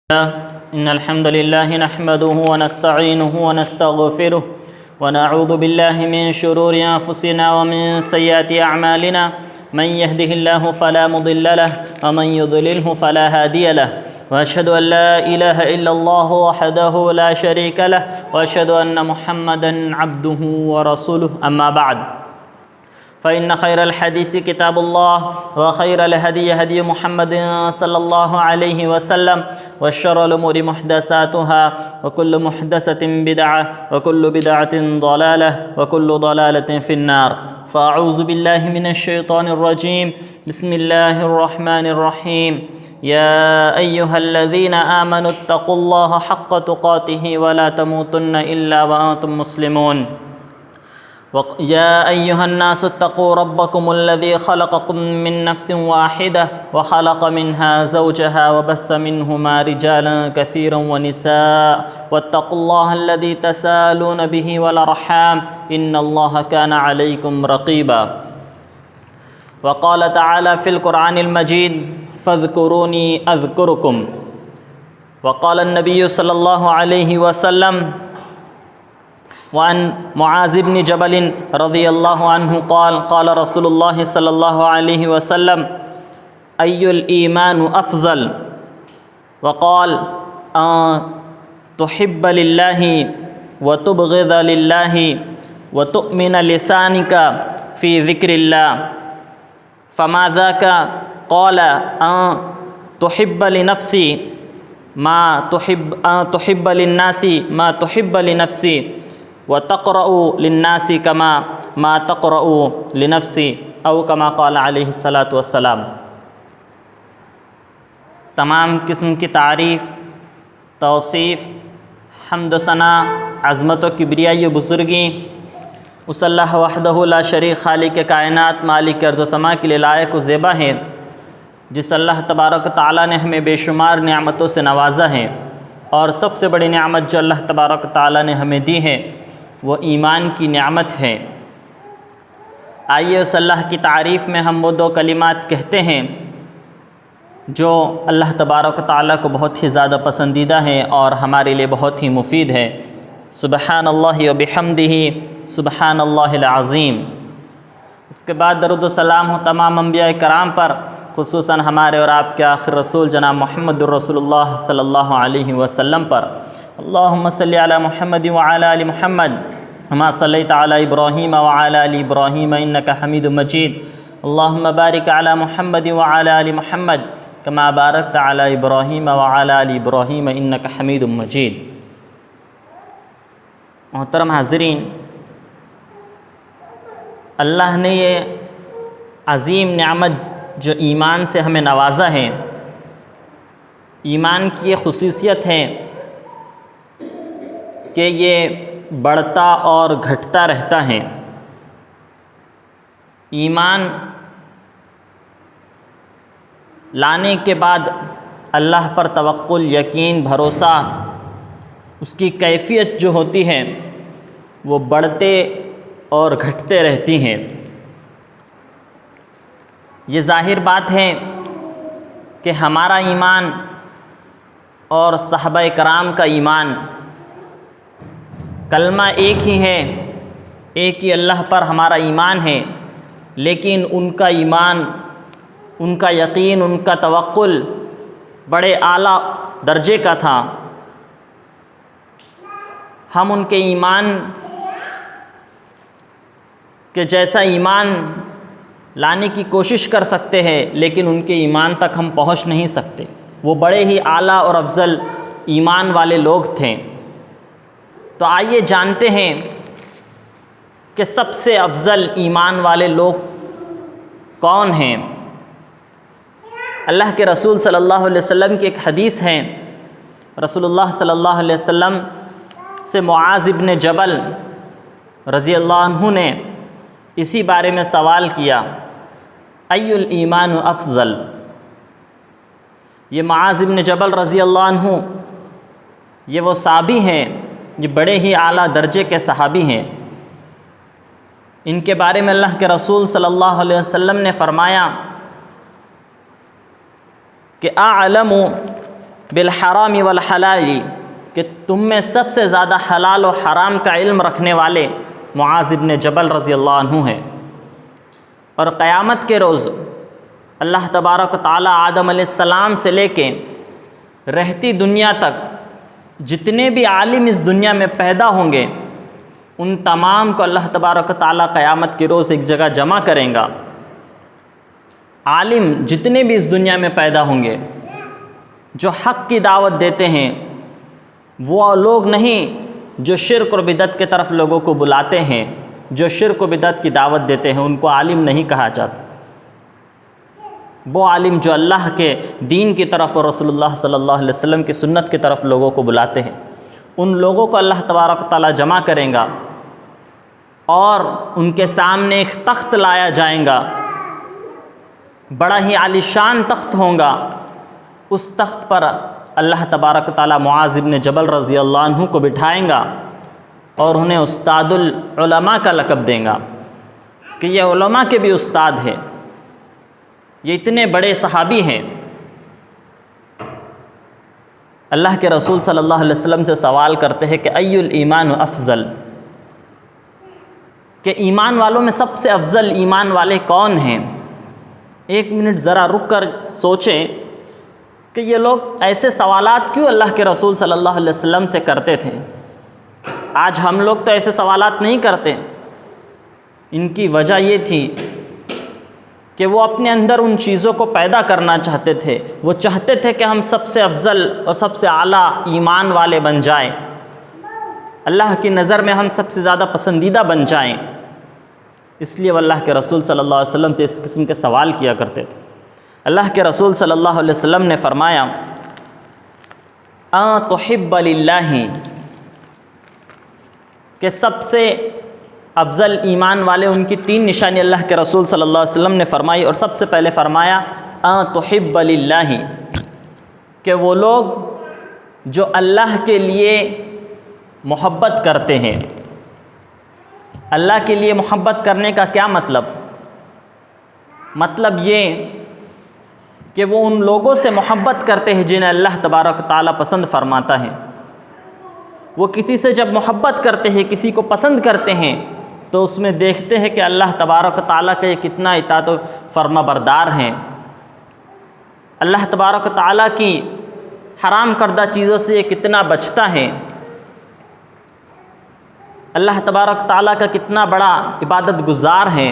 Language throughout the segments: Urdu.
إن الحمد لله نحمده ونستعينه ونستغفره ونعوذ بالله من شرور أنفسنا ومن سيئات أعمالنا. من يهده الله فلا مضل له ومن يضلله فلا هادي له، وأشهد أن لا إله إلا الله وحده لا شريك له، وأشهد أن محمدا عبده ورسوله. أما بعد، فإن خير الحديث كتاب الله، وخير الهدي هدي محمد صلى الله عليه وسلم، وشر الأمور محدثاتها، وكل محدثة بدعة، وكل بدعة ضلالة، وكل ضلالة في النار. فأعوذ بالله من الشيطان الرجيم. بسم الله الرحمن الرحيم. يا أيها الذين آمنوا اتقوا الله حق تقاته ولا تموتن إلا وأنتم مسلمون. يا أيها الناس اتقوا ربكم الذي خلقكم من نفس واحدة وخلق منها زوجها وبث منهما رجالا كثيرا ونساء، واتقوا الله الذي تسالون به والأرحام إن الله كان عليكم رقيبا. وقال تعالى في القرآن المجيد: فاذكروني أذكركم. وقال النبي صلى الله عليه وسلم: وعن معاذ بن جبل رضي الله عنه قال: قال رسول الله صلى الله عليه وسلم: أي الإيمان أفضل؟ وقال: تحب لله وتبغض لله وتؤمن لسانك في ذكر الله. فما ذاك؟ قال: تحب لنفسي ما تحب للناس ما تحب لنفسي، وتقرأ للناس كما ما تقرأ لنفسي، او كما قال علیہ الصلاۃ والسلام. تمام قسم کی تعریف، توصیف، حمد و ثنا، عظمت و کبریائی و بزرگی اس اللہ وحدہ لا شریک خالق کائنات مالک ارض و سما کے لیے لائق و زیبا ہے، جس اللہ تبارک تعالیٰ نے ہمیں بے شمار نعمتوں سے نوازا ہے. اور سب سے بڑی نعمت جو اللہ تبارک تعالیٰ نے ہمیں دی ہے وہ ایمان کی نعمت ہے. آئیے اس اللہ کی تعریف میں ہم وہ دو کلمات کہتے ہیں جو اللہ تبارک تعالیٰ کو بہت ہی زیادہ پسندیدہ ہیں اور ہمارے لیے بہت ہی مفید ہے. سبحان اللہ و بحمدہ، سبحان اللہ العظیم. اس کے بعد درود و سلام ہو تمام انبیاء کرام پر، خصوصاً ہمارے اور آپ کے آخر رسول جناب محمد الرسول اللہ صلی اللہ علیہ وسلم پر. اللہم صلی علی محمد وعلی آل محمد کما صلیت علی ابراہیم وعلی آل ابراہیم انک حمید مجید. اللہم بارک علی محمد وعلی آل محمد کما بارکت علی ابراہیم وعلی آل ابراہیم انک حمید مجید. محترم حاضرین، اللہ نے یہ عظیم نعمت جو ایمان سے ہمیں نوازا ہے، ایمان کی یہ خصوصیت ہے کہ یہ بڑھتا اور گھٹتا رہتا ہے. ایمان لانے کے بعد اللہ پر توکل، یقین، بھروسہ، اس کی کیفیت جو ہوتی ہے وہ بڑھتے اور گھٹتے رہتی ہیں. یہ ظاہر بات ہے کہ ہمارا ایمان اور صحابہ کرام کا ایمان کلمہ ایک ہی ہے، ایک ہی اللہ پر ہمارا ایمان ہے، لیکن ان کا ایمان، ان کا یقین، ان کا توکل بڑے اعلیٰ درجے کا تھا. ہم ان کے ایمان کے جیسا ایمان لانے کی کوشش کر سکتے ہیں، لیکن ان کے ایمان تک ہم پہنچ نہیں سکتے. وہ بڑے ہی اعلیٰ اور افضل ایمان والے لوگ تھے. تو آئیے جانتے ہیں کہ سب سے افضل ایمان والے لوگ کون ہیں. اللہ کے رسول صلی اللہ علیہ وسلم کی ایک حدیث ہے. رسول اللہ صلی اللہ علیہ وسلم سے معاذ بن جبل رضی اللہ عنہ نے اسی بارے میں سوال کیا: ای الایمان افضل. یہ معاذ بن جبل رضی اللہ عنہ یہ وہ صحابی ہیں، یہ بڑے ہی اعلیٰ درجے کے صحابی ہیں. ان کے بارے میں اللہ کے رسول صلی اللہ علیہ وسلم نے فرمایا کہ اعلم بالحرام والحلال، کہ تم میں سب سے زیادہ حلال و حرام کا علم رکھنے والے معاذ بن جبل رضی اللہ عنہ ہیں۔ اور قیامت کے روز اللہ تبارک و تعالیٰ آدم علیہ السلام سے لے کے رہتی دنیا تک جتنے بھی عالم اس دنیا میں پیدا ہوں گے ان تمام کو اللہ تبارک و تعالیٰ قیامت کے روز ایک جگہ جمع کریں گا۔ عالم جتنے بھی اس دنیا میں پیدا ہوں گے جو حق کی دعوت دیتے ہیں، وہ لوگ نہیں جو شرک اور بدعت کی طرف لوگوں کو بلاتے ہیں، جو شرک و بدعت کی دعوت دیتے ہیں ان کو عالم نہیں کہا جاتا۔ وہ عالم جو اللہ کے دین کی طرف اور رسول اللہ صلی اللہ علیہ وسلم کی سنت کی طرف لوگوں کو بلاتے ہیں، ان لوگوں کو اللہ تبارک و تعالیٰ جمع کریں گا اور ان کے سامنے ایک تخت لایا جائے گا، بڑا ہی عالیشان تخت ہوگا۔ اس تخت پر اللہ تبارک و تعالیٰ معاذ بن جبل رضی اللہ عنہ کو بٹھائیں گا اور انہیں استاد العلماء کا لقب دیں گا کہ یہ علماء کے بھی استاد ہیں، یہ اتنے بڑے صحابی ہیں۔ اللہ کے رسول صلی اللہ علیہ وسلم سے سوال کرتے ہیں کہ ای الایمان افضل، کہ ایمان والوں میں سب سے افضل ایمان والے کون ہیں؟ ایک منٹ ذرا رک کر سوچیں کہ یہ لوگ ایسے سوالات کیوں اللہ کے رسول صلی اللہ علیہ وسلم سے کرتے تھے۔ آج ہم لوگ تو ایسے سوالات نہیں کرتے۔ ان کی وجہ یہ تھی کہ وہ اپنے اندر ان چیزوں کو پیدا کرنا چاہتے تھے، وہ چاہتے تھے کہ ہم سب سے افضل اور سب سے اعلیٰ ایمان والے بن جائیں، اللہ کی نظر میں ہم سب سے زیادہ پسندیدہ بن جائیں، اس لیے وہ اللہ کے رسول صلی اللہ علیہ وسلم سے اس قسم کے سوال کیا کرتے تھے۔ اللہ کے رسول صلی اللہ علیہ وسلم نے فرمایا تحب للہ، کہ سب سے افضل ایمان والے ان کی 3 نشانی اللہ کے رسول صلی اللہ علیہ وسلم نے فرمائی، اور سب سے پہلے فرمایا تحب للہ، کہ وہ لوگ جو اللہ کے لیے محبت کرتے ہیں۔ اللہ کے لیے محبت کرنے کا کیا مطلب؟ مطلب یہ کہ وہ ان لوگوں سے محبت کرتے ہیں جنہیں اللہ تبارک و تعالیٰ پسند فرماتا ہے۔ وہ کسی سے جب محبت کرتے ہیں، کسی کو پسند کرتے ہیں، تو اس میں دیکھتے ہیں کہ اللہ تبارک و تعالیٰ کا یہ کتنا اطاعت و فرما بردار ہیں، اللہ تبارک و تعالیٰ کی حرام کردہ چیزوں سے یہ کتنا بچتا ہے، اللہ تبارک و تعالیٰ کا کتنا بڑا عبادت گزار ہے،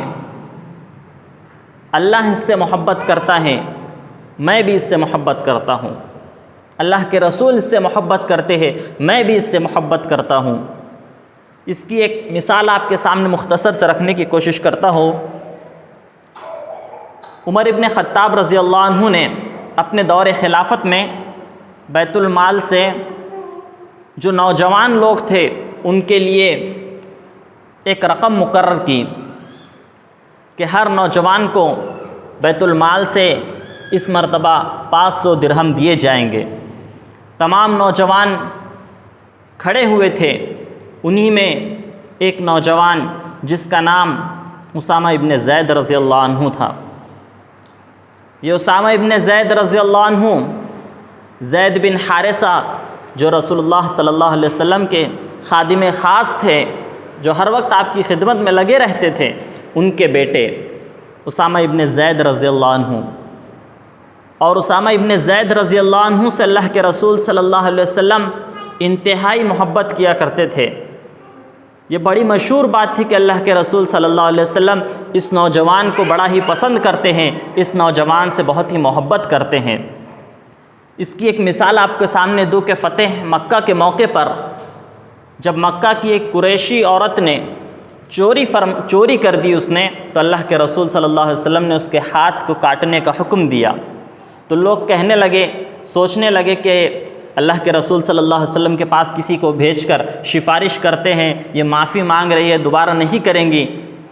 اللہ اس سے محبت کرتا ہے، میں بھی اس سے محبت کرتا ہوں، اللہ کے رسول اس سے محبت کرتے ہیں، میں بھی اس سے محبت کرتا ہوں۔ اس کی ایک مثال آپ کے سامنے مختصر سے رکھنے کی کوشش کرتا ہوں۔ عمر ابن خطاب رضی اللہ عنہ نے اپنے دور خلافت میں بیت المال سے جو نوجوان لوگ تھے ان کے لیے ایک رقم مقرر کی کہ ہر نوجوان کو بیت المال سے اس مرتبہ 500 درہم دیے جائیں گے۔ تمام نوجوان کھڑے ہوئے تھے، انہی میں ایک نوجوان جس کا نام اسامہ ابن زید رضی اللہ عنہ تھا۔ یہ اسامہ ابن زید رضی اللہ عنہ زید بن حارثہ جو رسول اللہ صلی اللہ علیہ وسلم کے خادم خاص تھے، جو ہر وقت آپ کی خدمت میں لگے رہتے تھے، ان کے بیٹے اسامہ ابن زید رضی اللہ عنہ۔ اور اسامہ ابن زید رضی اللہ عنہ سے اللہ کے رسول صلی اللہ علیہ وسلم انتہائی محبت کیا کرتے تھے۔ یہ بڑی مشہور بات تھی کہ اللہ کے رسول صلی اللہ علیہ وسلم اس نوجوان کو بڑا ہی پسند کرتے ہیں، اس نوجوان سے بہت ہی محبت کرتے ہیں۔ اس کی ایک مثال آپ کے سامنے دوں کہ فتح مکہ کے موقع پر جب مکہ کی ایک قریشی عورت نے چوری کر دی اس نے، تو اللہ کے رسول صلی اللہ علیہ وسلم نے اس کے ہاتھ کو کاٹنے کا حکم دیا۔ تو لوگ کہنے لگے، سوچنے لگے کہ اللہ کے رسول صلی اللہ علیہ وسلم کے پاس کسی کو بھیج کر سفارش کرتے ہیں، یہ معافی مانگ رہی ہے، دوبارہ نہیں کریں گی۔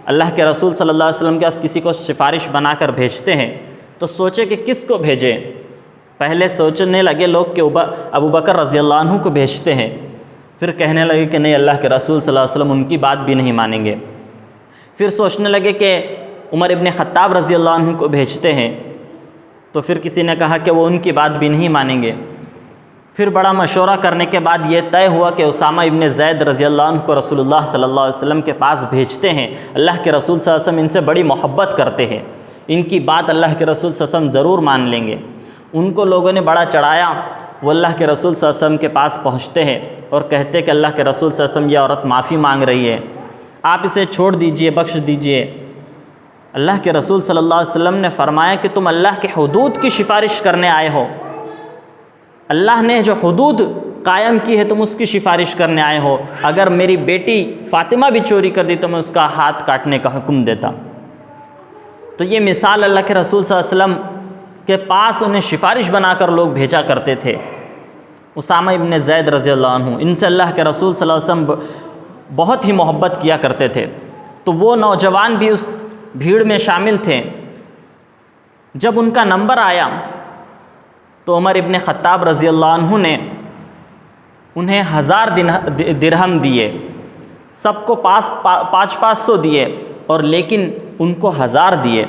اللہ کے رسول صلی اللہ علیہ وسلم کے پاس کسی کو سفارش بنا کر بھیجتے ہیں، تو سوچے کہ کس کو بھیجیں۔ پہلے سوچنے لگے لوگ کہ ابو بکر رضی اللہ عنہ کو بھیجتے ہیں، پھر کہنے لگے کہ نہیں، اللہ کے رسول صلی اللہ علیہ وسلم ان کی بات بھی نہیں مانیں گے۔ پھر سوچنے لگے کہ عمر ابن خطاب رضی اللہ عنہ کو بھیجتے ہیں، تو پھر کسی نے کہا کہ وہ ان کی بات بھی نہیں مانیں گے۔ پھر بڑا مشورہ کرنے کے بعد یہ طے ہوا کہ اسامہ ابن زید رضی اللہ عنہ کو رسول اللہ صلی اللہ علیہ وسلم کے پاس بھیجتے ہیں۔ اللہ کے رسول صلی اللہ علیہ وسلم ان سے بڑی محبت کرتے ہیں، ان کی بات اللہ کے رسول صلی اللہ علیہ وسلم ضرور مان لیں گے۔ ان کو لوگوں نے بڑا چڑھایا، وہ اللہ کے رسول صلی اللہ علیہ وسلم کے پاس پہنچتے ہیں اور کہتے کہ اللہ کے رسول صلی اللہ علیہ وسلم یہ عورت معافی مانگ رہی ہے، آپ اسے چھوڑ دیجئے، بخش دیجئے۔ اللہ کے رسول صلی اللہ علیہ وسلم نے فرمایا کہ تم اللہ کے حدود کی سفارش کرنے آئے ہو، اللہ نے جو حدود قائم کی ہے تم اس کی سفارش کرنے آئے ہو، اگر میری بیٹی فاطمہ بھی چوری کر دی تو میں اس کا ہاتھ کاٹنے کا حکم دیتا۔ تو یہ مثال اللہ کے رسول صلی اللہ علیہ وسلم کے پاس انہیں سفارش بنا کر لوگ بھیجا کرتے تھے۔ اسامہ ابن زید رضی اللہ عنہ، ان سے اللہ کے رسول صلی اللہ علیہ وسلم بہت ہی محبت کیا کرتے تھے، تو وہ نوجوان بھی اس بھیڑ میں شامل تھے۔ جب ان کا نمبر آیا تو عمر ابن خطاب رضی اللہ عنہ نے انہیں 1000 درہم دیے، سب کو 500 دیے، اور لیکن ان کو 1000 دیے۔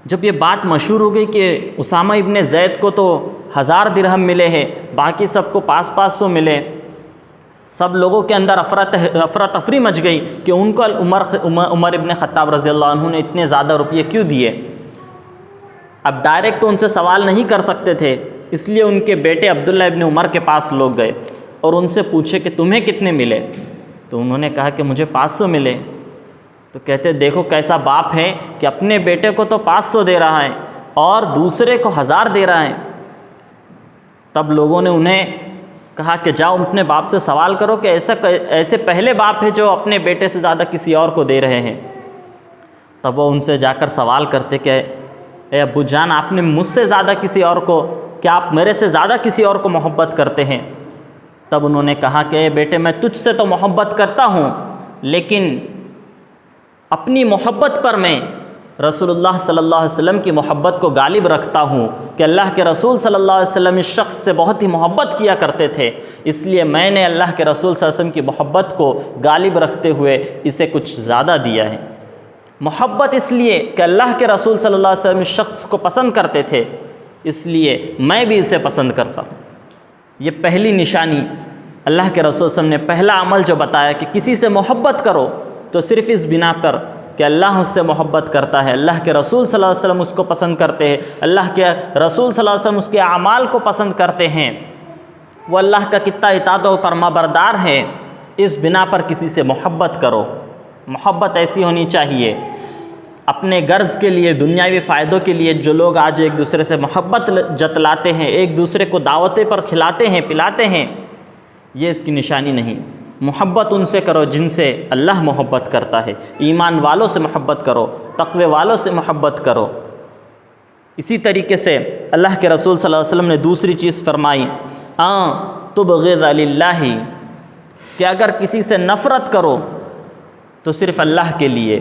جب یہ بات مشہور ہو گئی کہ اسامہ ابن زید کو تو 1000 درہم ملے ہیں، باقی سب کو 500 ملے، سب لوگوں کے اندر افراتفری مچ گئی کہ ان کو عمر ابن خطاب رضی اللہ عنہ نے اتنے زیادہ روپیے کیوں دیے۔ اب ڈائریکٹ تو ان سے سوال نہیں کر سکتے تھے، اس لیے ان کے بیٹے عبداللہ ابن عمر کے پاس لوگ گئے اور ان سے پوچھے کہ تمہیں کتنے ملے؟ تو انہوں نے کہا کہ مجھے 500 ملے۔ تو کہتے دیکھو کیسا باپ ہے کہ اپنے بیٹے کو تو 500 دے رہا ہے اور دوسرے کو 1000 دے رہا ہے۔ تب لوگوں نے انہیں کہا کہ جاؤ اپنے باپ سے سوال کرو کہ ایسے پہلے باپ ہے جو اپنے بیٹے سے زیادہ کسی اور کو دے رہے ہیں۔ تب وہ ان سے جا کر سوال کرتے کہ اے ابو جان، آپ نے مجھ سے زیادہ کسی اور کو، کیا آپ میرے سے زیادہ کسی اور کو محبت کرتے ہیں؟ تب انہوں نے کہا کہ اے بیٹے، میں تجھ سے تو محبت کرتا ہوں، لیکن اپنی محبت پر میں رسول اللہ صلی اللہ علیہ وسلم کی محبت کو غالب رکھتا ہوں کہ اللہ کے رسول صلی اللہ علیہ وسلم اس شخص سے بہت ہی محبت کیا کرتے تھے، اس لیے میں نے اللہ کے رسول صلی اللہ علیہ وسلم کی محبت کو غالب رکھتے ہوئے اسے کچھ زیادہ دیا ہے۔ محبت اس لیے کہ اللہ کے رسول صلی اللہ علیہ وسلم اس شخص کو پسند کرتے تھے، اس لیے میں بھی اسے پسند کرتا ہوں۔ یہ پہلی نشانی اللہ کے رسول صلی اللہ علیہ وسلم نے پہلا عمل جو بتایا کہ کسی سے محبت کرو تو صرف اس بنا پر کہ اللہ اس سے محبت کرتا ہے، اللہ کے رسول صلی اللہ علیہ وسلم اس کو پسند کرتے ہیں، اللہ کے رسول صلی اللہ علیہ وسلم اس کے اعمال کو پسند کرتے ہیں، وہ اللہ کا کتنا اطاعت و فرما بردار ہے، اس بنا پر کسی سے محبت کرو۔ محبت ایسی ہونی چاہیے اپنے غرض کے لیے، دنیاوی فائدوں کے لیے جو لوگ آج ایک دوسرے سے محبت جتلاتے ہیں، ایک دوسرے کو دعوتیں پر کھلاتے ہیں پلاتے ہیں، یہ اس کی نشانی نہیں۔ محبت ان سے کرو جن سے اللہ محبت کرتا ہے، ایمان والوں سے محبت کرو، تقوی والوں سے محبت کرو۔ اسی طریقے سے اللہ کے رسول صلی اللہ علیہ وسلم نے دوسری چیز فرمائی، تبغض للہ، کہ اگر کسی سے نفرت کرو تو صرف اللہ کے لیے۔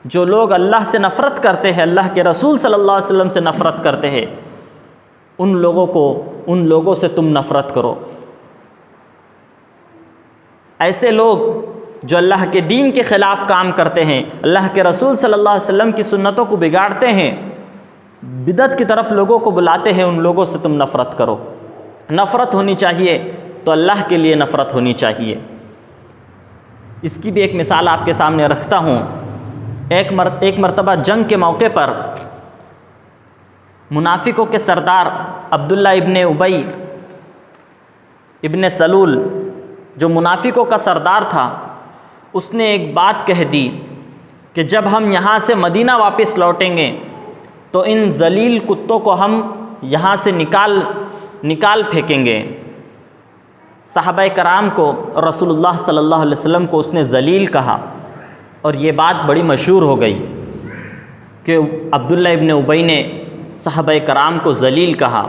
جو لوگ اللہ سے نفرت کرتے ہیں، اللہ کے رسول صلی اللہ علیہ وسلم سے نفرت کرتے ہیں، ان لوگوں سے تم نفرت کرو۔ ایسے لوگ جو اللہ کے دین کے خلاف کام کرتے ہیں، اللہ کے رسول صلی اللہ علیہ وسلم کی سنتوں کو بگاڑتے ہیں، بدعت کی طرف لوگوں کو بلاتے ہیں، ان لوگوں سے تم نفرت کرو۔ نفرت ہونی چاہیے تو اللہ کے لیے نفرت ہونی چاہیے۔ اس کی بھی ایک مثال آپ کے سامنے رکھتا ہوں۔ ایک مرتبہ جنگ کے موقع پر منافقوں کے سردار عبداللہ ابن ابی ابن سلول، جو منافقوں کا سردار تھا، اس نے ایک بات کہہ دی کہ جب ہم یہاں سے مدینہ واپس لوٹیں گے تو ان ذلیل کتوں کو ہم یہاں سے نکال پھینکیں گے۔ صحابہ کرام کو اور رسول اللہ صلی اللہ علیہ وسلم کو اس نے ذلیل کہا، اور یہ بات بڑی مشہور ہو گئی کہ عبداللہ ابن ابی نے صحابہ کرام کو ذلیل کہا۔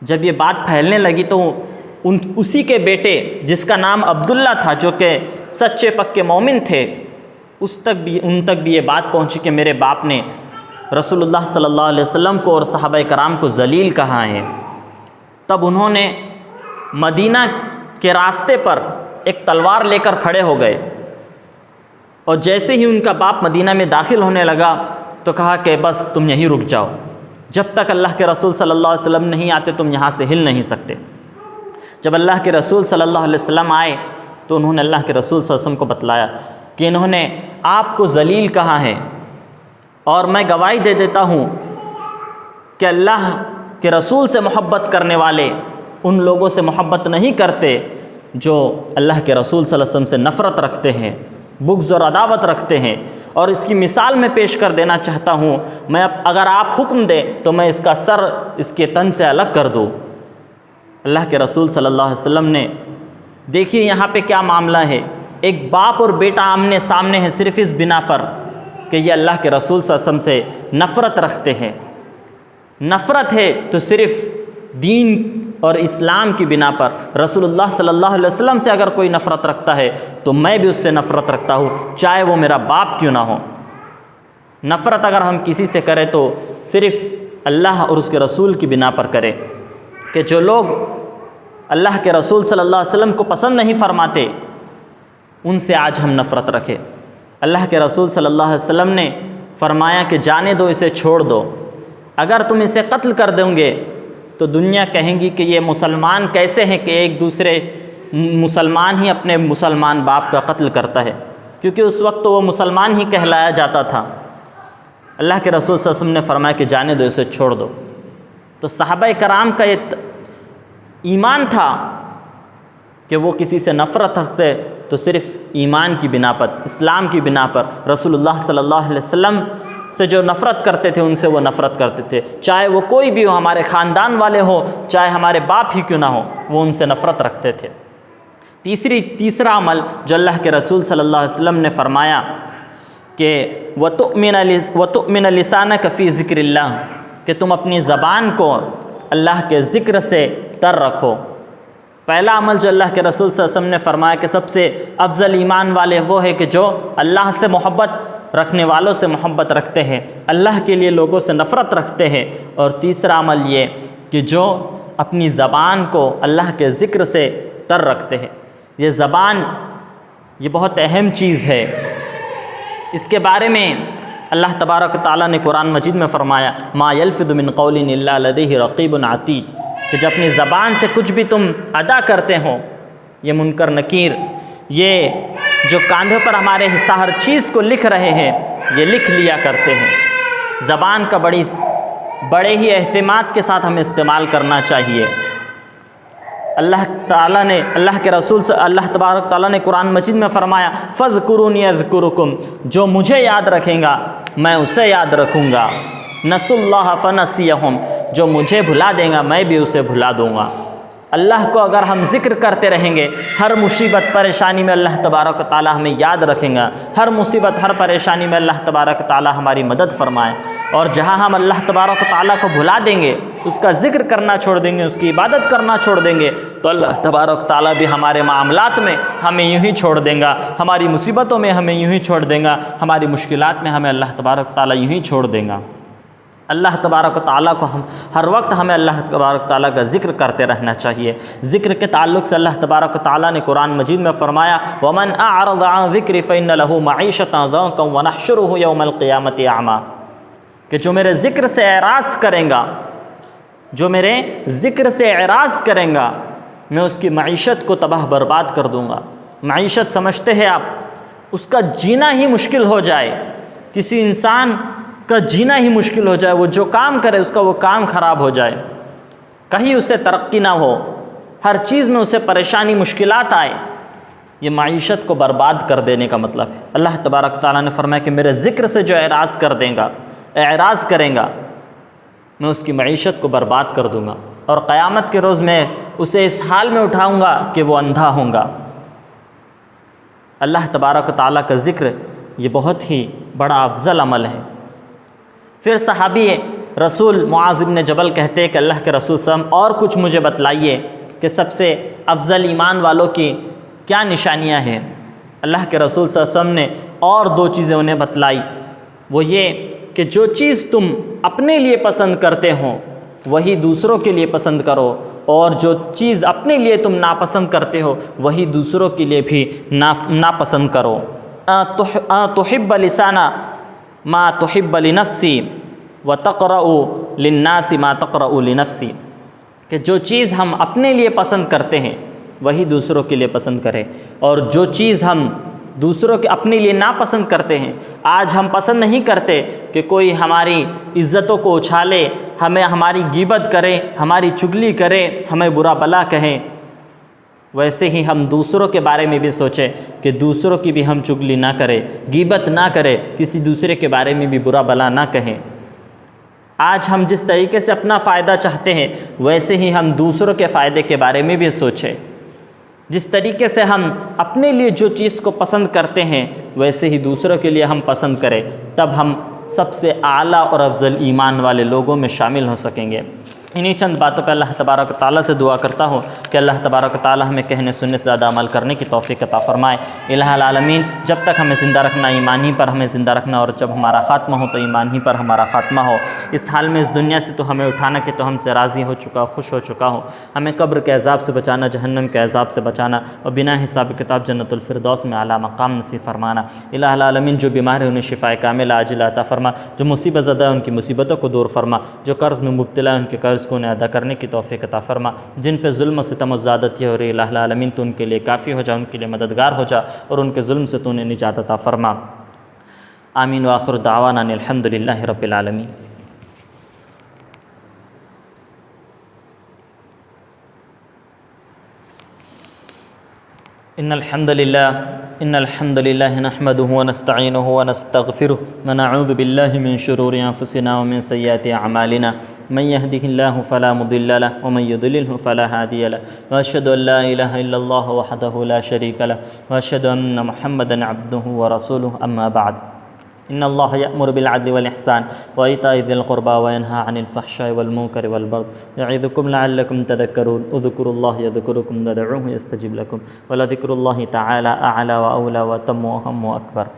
جب یہ بات پھیلنے لگی تو اسی کے بیٹے جس کا نام عبداللہ تھا، جو کہ سچے پکے مومن تھے، ان تک بھی یہ بات پہنچی کہ میرے باپ نے رسول اللہ صلی اللہ علیہ وسلم کو اور صحابہ کرام کو ذلیل کہا ہے۔ تب انہوں نے مدینہ کے راستے پر ایک تلوار لے کر کھڑے ہو گئے، اور جیسے ہی ان کا باپ مدینہ میں داخل ہونے لگا تو کہا کہ بس تم یہیں رک جاؤ، جب تک اللہ کے رسول صلی اللہ علیہ وسلم نہیں آتے تم یہاں سے ہل نہیں سکتے۔ جب اللہ کے رسول صلی اللہ علیہ وسلم آئے تو انہوں نے اللہ کے رسول صلی اللہ علیہ وسلم کو بتلایا کہ انہوں نے آپ کو ذلیل کہا ہے، اور میں گواہی دے دیتا ہوں کہ اللہ کے رسول سے محبت کرنے والے ان لوگوں سے محبت نہیں کرتے جو اللہ کے رسول صلی اللہ علیہ وسلم سے نفرت رکھتے ہیں، بغض اور عداوت رکھتے ہیں۔ اور اس کی مثال میں پیش کر دینا چاہتا ہوں، میں اگر آپ حکم دیں تو میں اس کا سر اس کے تن سے الگ کر دوں۔ اللہ کے رسول صلی اللہ علیہ وسلم نے دیکھیے یہاں پہ کیا معاملہ ہے، ایک باپ اور بیٹا آمنے سامنے ہیں صرف اس بنا پر کہ یہ اللہ کے رسول صلی اللہ علیہ وسلم سے نفرت رکھتے ہیں۔ نفرت ہے تو صرف دین اور اسلام کی بنا پر، رسول اللہ صلی اللہ علیہ وسلم سے اگر کوئی نفرت رکھتا ہے تو میں بھی اس سے نفرت رکھتا ہوں، چاہے وہ میرا باپ کیوں نہ ہو۔ نفرت اگر ہم کسی سے کریں تو صرف اللہ اور اس کے رسول کی بنا پر کریں، کہ جو لوگ اللہ کے رسول صلی اللہ علیہ وسلم کو پسند نہیں فرماتے ان سے آج ہم نفرت رکھیں۔ اللہ کے رسول صلی اللہ علیہ وسلم نے فرمایا کہ جانے دو، اسے چھوڑ دو، اگر تم اسے قتل کر دیں گے تو دنیا کہیں گی کہ یہ مسلمان کیسے ہیں کہ ایک دوسرے مسلمان ہی اپنے مسلمان باپ کا قتل کرتا ہے، کیونکہ اس وقت تو وہ مسلمان ہی کہلایا جاتا تھا۔ اللہ کے رسول صلی اللہ علیہ وسلم نے فرمایا کہ جانے دو، اسے چھوڑ دو۔ تو صحابہ کرام کا یہ ایمان تھا کہ وہ کسی سے نفرت رکھتے تو صرف ایمان کی بنا پر، اسلام کی بنا پر، رسول اللہ صلی اللہ علیہ وسلم سے جو نفرت کرتے تھے ان سے وہ نفرت کرتے تھے، چاہے وہ کوئی بھی ہو، ہمارے خاندان والے ہوں، چاہے ہمارے باپ ہی کیوں نہ ہو، وہ ان سے نفرت رکھتے تھے۔ تیسرا عمل جو اللہ کے رسول صلی اللہ علیہ وسلم نے فرمایا کہ وَتُؤْمِنَ لِسَانَكَ فِي ذِكْرِ اللَّهِ، کہ تم اپنی زبان کو اللہ کے ذکر سے تر رکھو۔ پہلا عمل جو اللہ کے رسول صلی اللہ علیہ وسلم نے فرمایا کہ سب سے افضل ایمان والے وہ ہے کہ جو اللہ سے محبت رکھنے والوں سے محبت رکھتے ہیں، اللہ کے لیے لوگوں سے نفرت رکھتے ہیں۔ اور تیسرا عمل یہ کہ جو اپنی زبان کو اللہ کے ذکر سے تر رکھتے ہیں۔ یہ زبان یہ بہت اہم چیز ہے، اس کے بارے میں اللہ تبارک و تعالیٰ نے قرآن مجید میں فرمایا ما یلفظ من قول الا لدیہ رقیب عتید، کہ جب اپنی زبان سے کچھ بھی تم ادا کرتے ہو، یہ منکر نکیر، یہ جو کاندھے پر ہمارے حصہ ہر چیز کو لکھ رہے ہیں، یہ لکھ لیا کرتے ہیں۔ زبان کا بڑے ہی اہتمام کے ساتھ ہمیں استعمال کرنا چاہیے۔ اللہ تعالیٰ نے، اللہ کے رسول سے اللہ تبارک تعالیٰ نے قرآن مجید میں فرمایا فَاذْكُرُونِي أَذْكُرُكُمْ، جو مجھے یاد رکھیں گا میں اسے یاد رکھوں گا۔ نسوا اللہ فنسیہم، جو مجھے بھلا دیں گا میں بھی اسے بھلا دوں گا۔ اللہ کو اگر ہم ذکر کرتے رہیں گے، ہر مصیبت پریشانی میں اللہ تبارک و تعالیٰ ہمیں یاد رکھیں گا، ہر مصیبت ہر پریشانی میں اللہ تبارک و تعالیٰ ہماری مدد فرمائے۔ اور جہاں ہم اللہ تبارک و تعالیٰ کو بھلا دیں گے، اس کا ذکر کرنا چھوڑ دیں گے، اس کی عبادت کرنا چھوڑ دیں گے، تو اللہ تبارک و تعالیٰ بھی ہمارے معاملات میں ہمیں یوں ہی چھوڑ دیں گا، ہماری مصیبتوں میں ہمیں یوں ہی چھوڑ دیں گا، ہماری مشکلات میں ہمیں اللہ تبارک و تعالیٰ یوں ہی چھوڑ دیں گا۔ اللہ تبارک و تعالیٰ کو ہر وقت ہمیں اللہ تبارک و تعالیٰ کا ذکر کرتے رہنا چاہیے۔ ذکر کے تعلق سے اللہ تبارک و تعالیٰ نے قرآن مجید میں فرمایا وَمَنْ أَعْرَضَ عَنْ ذِكْرِي فَإِنَّ لَهُ مَعِيشَةً ضَنْكًا وَنَحْشُرُهُ يَوْمَ الْقِيَامَةِ أَعْمَىٰ، کہ جو میرے ذکر سے اعراض کریں گا، جو میرے ذکر سے اعراض کریں گا، میں اس کی معیشت کو تباہ برباد کر دوں گا۔ معیشت سمجھتے ہیں آپ، اس کا جینا ہی مشکل ہو جائے، کسی انسان کا جینا ہی مشکل ہو جائے، وہ جو کام کرے اس کا وہ کام خراب ہو جائے، کہیں اسے ترقی نہ ہو، ہر چیز میں اسے پریشانی مشکلات آئے، یہ معیشت کو برباد کر دینے کا مطلب ہے۔ اللہ تبارک تعالیٰ نے فرمایا کہ میرے ذکر سے جو اعراض کر دیں گا، اعراض کریں گا، میں اس کی معیشت کو برباد کر دوں گا، اور قیامت کے روز میں اسے اس حال میں اٹھاؤں گا کہ وہ اندھا ہوں گا۔ اللہ تبارک تعالیٰ کا ذکر یہ بہت ہی بڑا افضل عمل ہے۔ پھر صحابی رسول معاذ بن جبل کہتے کہ اللہ کے رسول صلی اللہ علیہ وسلم اور کچھ مجھے بتلائیے کہ سب سے افضل ایمان والوں کی کیا نشانیاں ہیں۔ اللہ کے رسول صلی اللہ علیہ وسلم نے اور 2 چیزیں انہیں بتلائی، وہ یہ کہ جو چیز تم اپنے لیے پسند کرتے ہو وہی دوسروں کے لیے پسند کرو، اور جو چیز اپنے لیے تم ناپسند کرتے ہو وہی دوسروں کے لیے بھی ناپسند کرو۔ تحب لسانہ ما تحب لنفسی وتقرأ للناس ما تقرأ لنفسی، کہ جو چیز ہم اپنے لیے پسند کرتے ہیں وہی دوسروں کے لیے پسند کرے، اور جو چیز ہم دوسروں کے اپنے لیے ناپسند کرتے ہیں، آج ہم پسند نہیں کرتے کہ کوئی ہماری عزتوں کو اچھالے، ہمیں ہماری غیبت کرے، ہماری چگلی کرے، ہمیں برا بلا کہیں، ویسے ہی ہم دوسروں کے بارے میں بھی سوچیں کہ دوسروں کی بھی ہم چگلی نہ کرے، غیبت نہ کرے، کسی دوسرے کے بارے میں بھی برا بلا نہ کہیں۔ آج ہم جس طریقے سے اپنا فائدہ چاہتے ہیں ویسے ہی ہم دوسروں کے فائدے کے بارے میں بھی سوچیں، جس طریقے سے ہم اپنے لیے جو چیز کو پسند کرتے ہیں ویسے ہی دوسروں کے لیے ہم پسند کریں، تب ہم سب سے اعلیٰ اور افضل ایمان والے لوگوں میں شامل ہو سکیں گے۔ انہی چند باتوں پہ اللہ تبارک و تعالیٰ سے دعا کرتا ہوں کہ اللہ تبارک و تعالیٰ ہمیں کہنے سننے سے زیادہ عمل کرنے کی توفیق عطا فرمائے۔ الہ العالمین، جب تک ہمیں زندہ رکھنا ایمان ہی پر ہمیں زندہ رکھنا، اور جب ہمارا خاتمہ ہو تو ایمان ہی پر ہمارا خاتمہ ہو۔ اس حال میں اس دنیا سے تو ہمیں اٹھانا کہ تو ہم سے راضی ہو چکا، خوش ہو چکا ہوں، ہمیں قبر کے عذاب سے بچانا، جہنم کے عذاب سے بچانا، اور بنا حساب کتاب جنت الفردوس میں اعلیٰ مقام نصیب فرمانا۔ الہ العالمین، جو بیمار ہیں انہیں شفائے کاملہ عاجلہ عطا فرما، جو مصیبت زدہ ہیں ان کی مصیبتوں کو دور فرما، جو قرض میں مبتلا ہیں ان کے قرض کو انہیں ادا کرنے کی توفیق عطا فرما، جن پہ ظلم و ستم و زیادتی ہو رہی، الہ العالمین تو ان کے لیے کافی ہو جا، ان کے لیے مددگار ہو جا، اور ان کے ظلم سے تو انہیں نجات عطا فرما۔ آمین وآخر دعوانا ان الحمد للہ رب العالمین۔ ان الحمد للہ نحمده ونستعینه ونستغفره ونعوذ باللہ من شرور انفسنا ومن سیئات اعمالنا، من يهده الله فلا مضل له ومن يضلله فلا هادي له، واشهد ان لا اله الا الله وحده لا شريك له، واشهد ان محمدا عبده ورسوله، اما بعد۔ ان اللہ یأمر بالعدل والإحسان وإیتاء ذی القربى وینہی عن الفحشاء والمنکر والبغی یعظکم لعلکم تذکرون، اذکروا اللہ یذکرکم وادعوہ یستجب لکم، ولذکر اللہ تعالی اعلی وأولی وأتم وأهم وأکبر۔